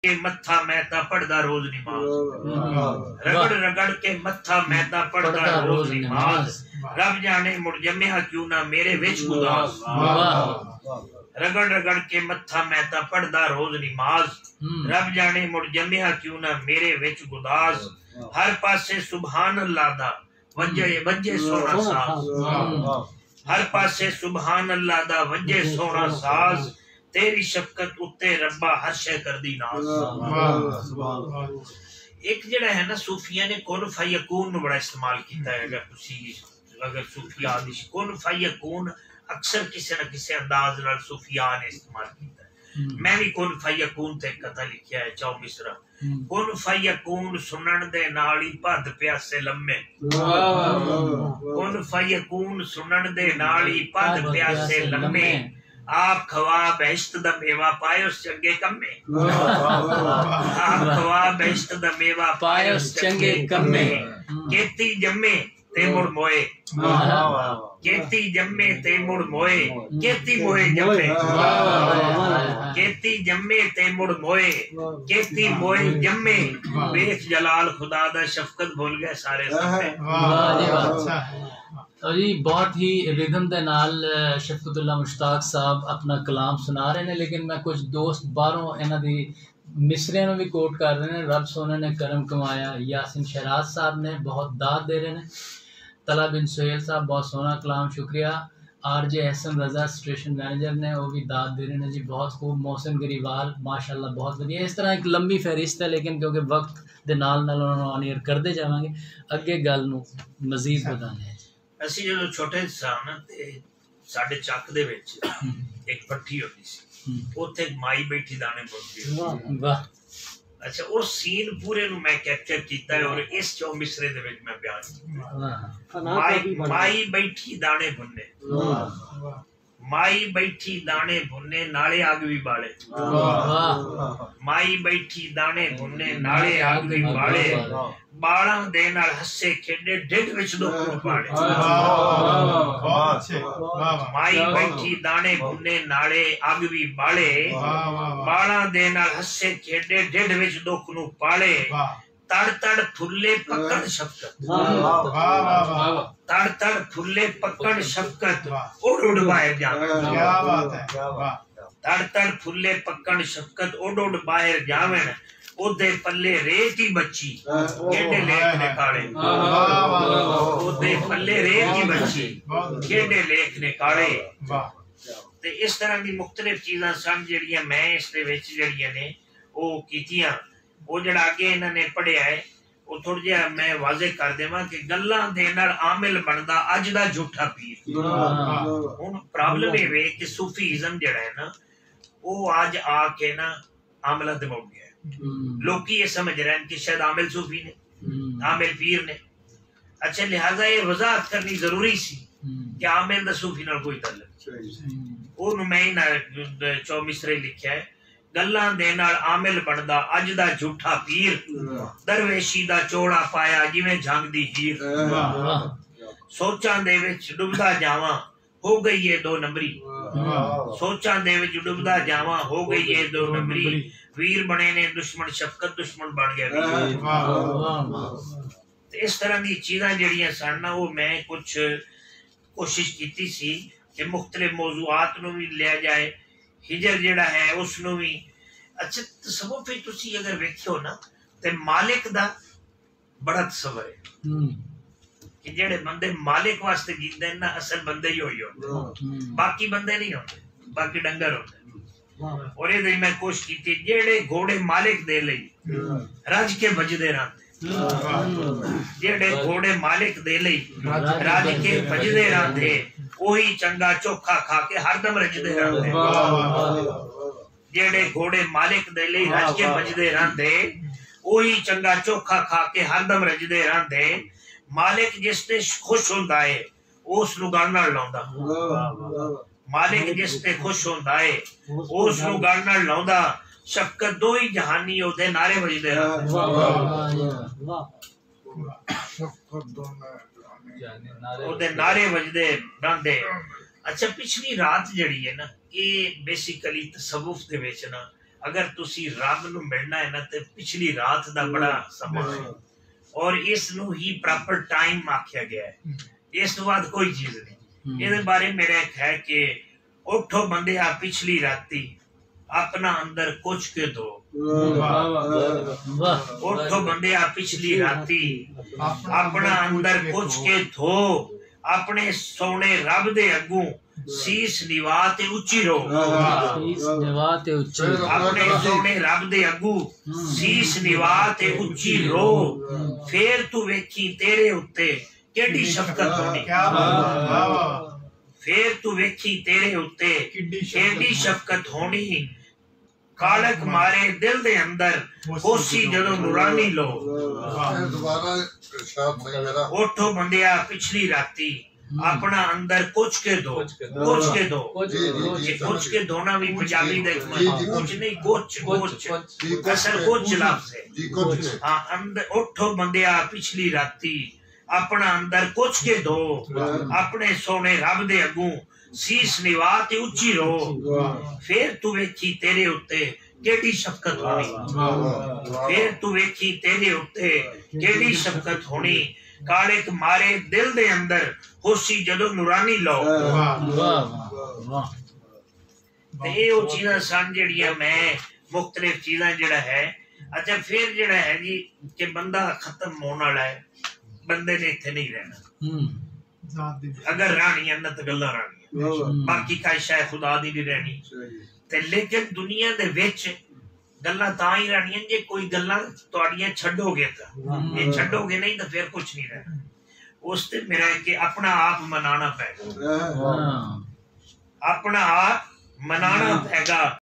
के मत्था मैता पढ़दा रोज नमाज, रगड़ रगड़ के मत्था मैता पढ़दा रोज नमाज, रब जाने मुड़ जम्मिया क्यों ना मेरे विच गुदास। रगड़ रगड़ के मत्था मैता पढ़दा रोज नमाज, रब जाने मुड़ जम्मिया क्यों ना मेरे विच गुदास। हर पासे सुभान अल्लाह दा वजे वजे सोना साज, हर पासे सुभान अल्लाह दा वजे सोना साज, तेरी शफकत उत्ते रब्बा हर शे कर दी नाज। एक जड़ा है ना सूफिया ने कुन फयकून नु बड़ा इस्तेमाल किया है। अगर सूफिया दी कुन फयकून अक्सर किसी न किसी अंदाज नाल सूफिया ने इस्तेमाल किया है। मैं भी कुन फयकून ते कथा लिखिया है चौ मिसरा। कुन फयकून सुनन दे नाल ही भद प्यासे लम्मे, कुन फयकून सुनन दे नाल ही भद प्यासे लम्मे, आप खवा बहिश्त दा मेवा पायो चंगे कम्मे, आप खवा बहिश्त दा मेवा पायो चंगे कम्मे। केती जम्मे ते मुड़ मोए, केती जम्मे ते मुड़ मोए, केती मोए जम्मे, केती जम्मे ते मुड़ मोए, केती मोए जम्मे। बेख जलाल खुदा दा शफकत भूल गए सारे सपने। तो जी बहुत ही रिदम दे नाल शफकतुल्ला मुश्ताक साहब अपना कलाम सुना रहे हैं, लेकिन मैं कुछ दोस्त बाहरों इन्हां दी मिसरियां भी कोट कर रहे हैं। रब सोने ने करम कमाया, यासिन शहराज साहब ने बहुत दाद दे रहे हैं, तला बिन सुहेल साहब बहुत सोहना कलाम, शुक्रिया। RJ एहसन रजा स्टेशन मैनेजर ने वो भी दाद दे रहे हैं जी, बहुत खूब। मोहसिन गरीवाल माशाल्लाह बहुत वधिया। इस तरह एक लंबी फहरिस्त है, लेकिन क्योंकि वक्त दे नाल नाल उन्होंने ऑन एयर करते जावांगे, अगे गल नूं मजीद बताने। ਅਸੀਂ ਜਦੋਂ ਛੋਟੇ ਸਾਂ ਨਾ ਤੇ ਸਾਡੇ ਚੱਕ ਦੇ ਵਿੱਚ ਇੱਕ ਪੱਠੀ ਹੁੰਦੀ ਸੀ, ਉੱਥੇ ਮਾਈ ਬੈਠੀ ਦਾਣੇ ਬੁਣਦੀ। ਵਾਹ। ਅੱਛਾ, ਉਹ ਸੀਨ ਪੂਰੇ ਨੂੰ ਮੈਂ ਕੈਪਚਰ ਕੀਤਾ ਹੈ ਔਰ ਇਸ ਚੌ ਮਿਸਰੇ ਦੇ ਵਿੱਚ ਮੈਂ ਬਿਆਨ ਕੀਤਾ। ਮਾਈ ਬੈਠੀ ਦਾਣੇ ਬੁੰਨੇ, माई बैठी दाने भुन्ने नाले आग भी बाले, माई बैठी दाने भुन्ने नाले आग भी बाले, बाला दे नाल हस्से खेडे ढिड विच दुख पाड़े। माई बैठी दाने भुन्ने नाले आग भी बाले, बाला दे नाल हस्से खेडे ढिड विच दुख नु पाले। तड़ तड़ फुल्ले पकड़ शफकत, तड़ तड़ फुल्ले पकड़ शफकत, उड़ उड़ बाहर जावे। क्या बात है। तड़ तड़ फुल्ले पकड़ शफकत, उड़ उड़ बाहर जावे। ओदे पल्ले रेत ही बच्ची, केडे लेख ने काले। ओदे पल्ले रेत ही बच्ची, केडे लेख ने काले। ते इस तरह दी मुख्तलिफ चीज़ां सन जिहड़ियां मैं इस दे विच जिहड़ियां ने ओह कीतियां। वो जड़ा अगे इन्होंने पढ़िया है वो थोड़ा जिहा मैं वाजे कर देवां कि गल्लां दे नाल आमिल बनदा अज दा झूठा पीर। हुण प्रॉब्लम ये वे कि सूफीज़म जड़ा है ना वो आज आके ना आमिला ते मुड़ गया है। लोग ये समझ रहे हैं कि शायद आमिल सूफी ने, आमिल पीर ने। अच्छा, लिहाजा ये वजाहत करनी जरूरी सी कि आमिल दा सूफी नाल कोई ताल्लुक। ओनू मैं ना चौ मिसरे लिखिया है, गल्लां दे नाल आमिल बनदा अज दा झूठा पीर, दरवेशी दा चोड़ा पाया जिवें जंग दी हीर। सोचां दे विच डुबदा जावां हो गई है दो नंबरी, सोचां दे विच डुबदा जावां हो गई है दो नंबरी। वीर बने ने दुश्मन शफकत, दुश्मन बन गया। इस तरह दी चीज़ां जड़ियां सन ना वो मैं कुछ कोशिश कीती सी कि मुख्तलिफ मौजूआत नूं भी लिया जाए, हिजर जिहड़ा है उसनूं भी। अच्छा, तसव्वुफ विच तुसीं अगर वेखियो ना ते मालिक दा बड़ा तसव्वुर है कि जेड़े बंदे मालिक वास्ते जींदे ना असल बंदे ही होई होंदे, बाकी बंदे नहीं होंदे, बाकी डंगर होंदे। और ये मैं कोशिश की जेड़े घोड़े मालिक दे लई रज के बजदे रहंदे, जेड़े घोड़े मालिक दे लई रज के बजदे रहंदे, वही चंगा चोखा खा के हरदम रजदे रहंदे। जेड़े घोड़े मालिक दे लई रज के बजदे रहंदे, वही चंगा चोखा खा के हरदम रजदे रहंदे। मालिक जिस ते खुश हुंदा है उस नूं गल नाल लाउंदा, मालिक जिस ते खुश हुंदा है उस नूं गल नाल लाउंदा। शफकत दो ही जहानी ओदे नारे वजदे रहंदे, ओदे नारे वजदे रहंदे। अच्छा, पिछली रात जड़ी है ना ये बेसिकली तसव्वुफ दे विच ना अगर तुसी रब नू मिलना है ना ते पिछली रात दा बड़ा समा है और इस नू ही प्रॉपर टाइम आख्या गया है, इस तो बाद कोई चीज नहीं। इहदे बारे मेरा एक है कि उठो बंदे आ पिछली राती अपना अंदर कुछ के दो। उठो बंदे आ पिछली राती अपना अंदर कुछ के धो, अपने सोने रब दे अगू शीश निवा ते उच्ची रो। अपने सोने रब दे अगू शीश निवा ते उच्ची रो, फिर तू वेखी तेरे उत्ते केडी शफकत होनी। फिर तू वेखी तेरे उत्ते केडी शफकत होनी। कालक मारे दिल दे अंदर होसी जदों नूरानी लो। उठो बंदिया पिछली राती अपना अंदर कुछ के दो। कुछ के दो, कुछ के धोना भी पंजाबी दे कुछ नहीं, कुछ असल कुछ लफ्ज़ है। हाँ, अंदर उठो बंदिया पिछली राती अपना अंदर कुछ के दो, अपने सोने रब दे अगू शीश निवा ते उच्ची रो, फिर तू वेखी तेरे उत्ते केडी शफकत होनी। फिर तू वेखी तेरे उत्ते केडी शफकत होनी। कालिक मारे दिल दे अंदर होसी जदों नूरानी लो। ते ये ओ चीज़ां सन जेड़ियां मैं मुख्तलिफ चीज़ां जेड़ा है। अच्छा, फिर जेड़ा है जी कि बंदा खत्म होने वाला है, बंदे ने इत्थे नहीं रहना। अगर रानी है ना तो गल्लां रानी, बाकी ख्वाहिश है खुदा दी भी रहनी। ते लेकिन दुनिया दे विच गल्लां तां ही रहनियां जे कोई गल्लां तुहाडियां छड्डोगे तां। ये छड्डोगे नहीं तो फिर कुछ नहीं रहना। उस ते मेरा है कि अपना आप मनाना पैगा, अपना आप मनाना पैगा।